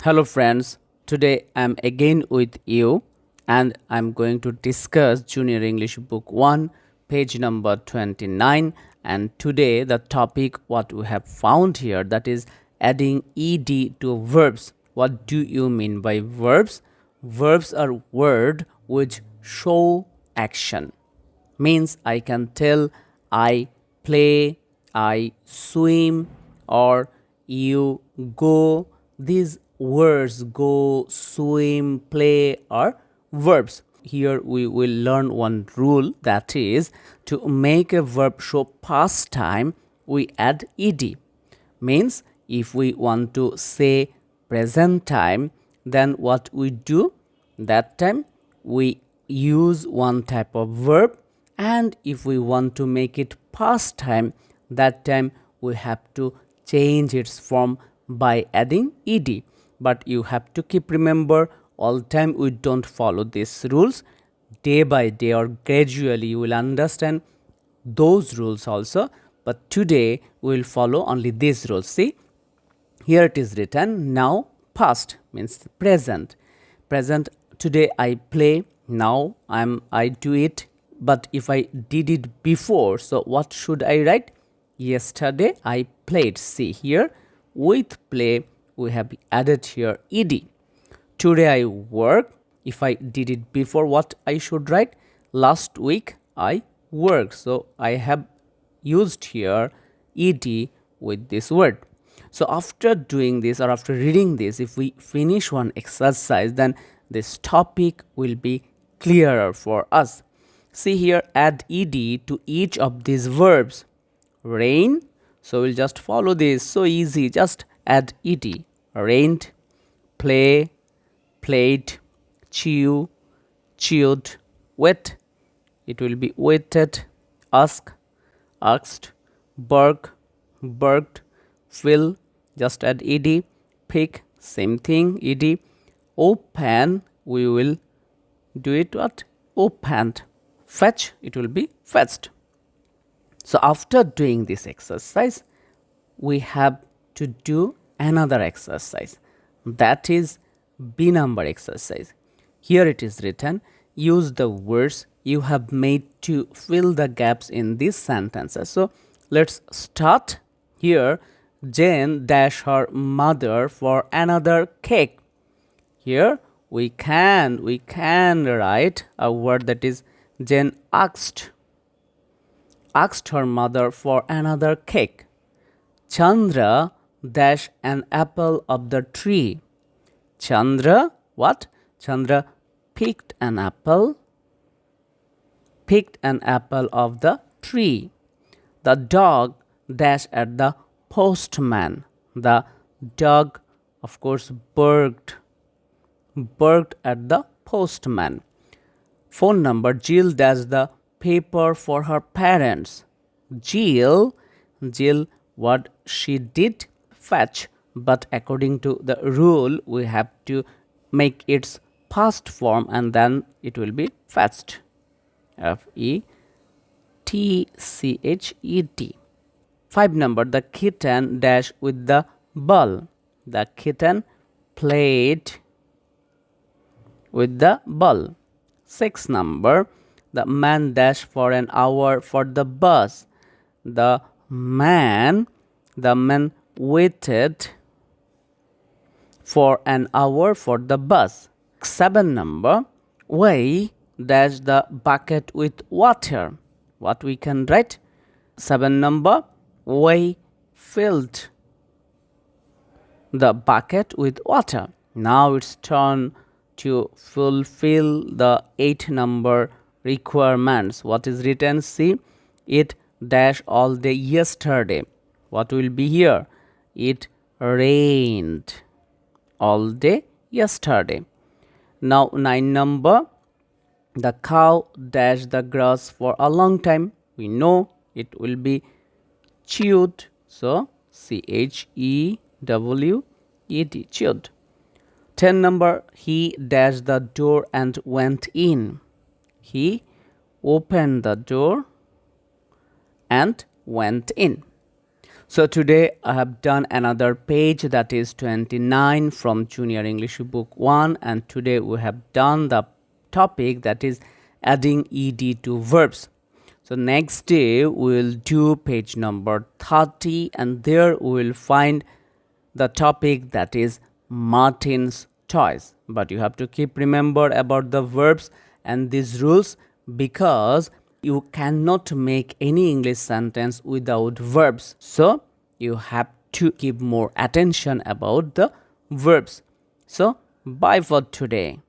Hello friends, today I'm again with you and I'm going to discuss Junior English Book 1, page number 29, and today the topic what we have found here, that is adding ed to verbs. What do you mean by verbs? Verbs are words which show action. Means I can tell I play, I swim, or you go. These words go, swim, play are verbs. Here we will learn one rule, that is to make a verb show past time we add ed. Means if we want to say present time, then what we do, that time we use one type of verb, and if we want to make it past time, that time we have to change its form by adding ed. But you have to keep remember, all time we don't follow these rules. Day by day or gradually you will understand those rules also, but today we will follow only these rules. See, here it is written now past means present. Today I play, now I do it. But if I did it before, so what should I write? Yesterday I played. See here, with play we have added here ed. Today I work. If I did it before, what I should write? Last week I worked. So I have used here ed with this word. So after doing this or after reading this, if we finish one exercise, then this topic will be clearer for us. See here, add ed to each of these verbs. Rain, so we'll just follow this, so easy, just add ed. Rained, play, played, chew, chewed, wet, it will be wetted, ask, asked, bark, barked, fill, just add ed, pick, same thing, ed, open, we will do it what? Opened, fetch, it will be fetched. So after doing this exercise, we have to do another exercise, that is B number exercise. Here it is written, use the words you have made to fill the gaps in these sentences. So let's start here. Jane dash her mother for another cake. Here we can write a word, that is Jane asked her mother for another cake. Chandra dash an apple of the tree. Chandra, what? Chandra picked an apple of the tree. The dog dash at the postman. The dog, of course, barked at the postman. Phone number, Jill dash the paper for her parents. Jill, what she did? Fetch, but according to the rule we have to make its past form and then it will be fetched. F-E-T-C-H-E-D. 5 number, the kitten dash with the ball. The kitten played with the ball. 6 number, the man dash for an hour for the bus. The man waited for an hour for the bus. 7 number, we dash the bucket with water. What we can write? 7 number, we filled the bucket with water. Now it's turn to fulfill the 8 number requirements. What is written? See, it dash all day yesterday. What will be here? It rained all day yesterday. Now 9 number, the cow dash the grass for a long time. We know it will be chewed, so C-H-E-W-E-D, chewed. 10 number, he dashed the door and went in. He opened the door and went in. So today I have done another page, that is 29 from Junior English Book 1, and today we have done the topic that is adding ed to verbs. So next day we will do page number 30, and there we will find the topic that is Martin's toys. But you have to keep remember about the verbs and these rules, because you cannot make any English sentence without verbs. So you have to keep more attention about the verbs. So bye for today.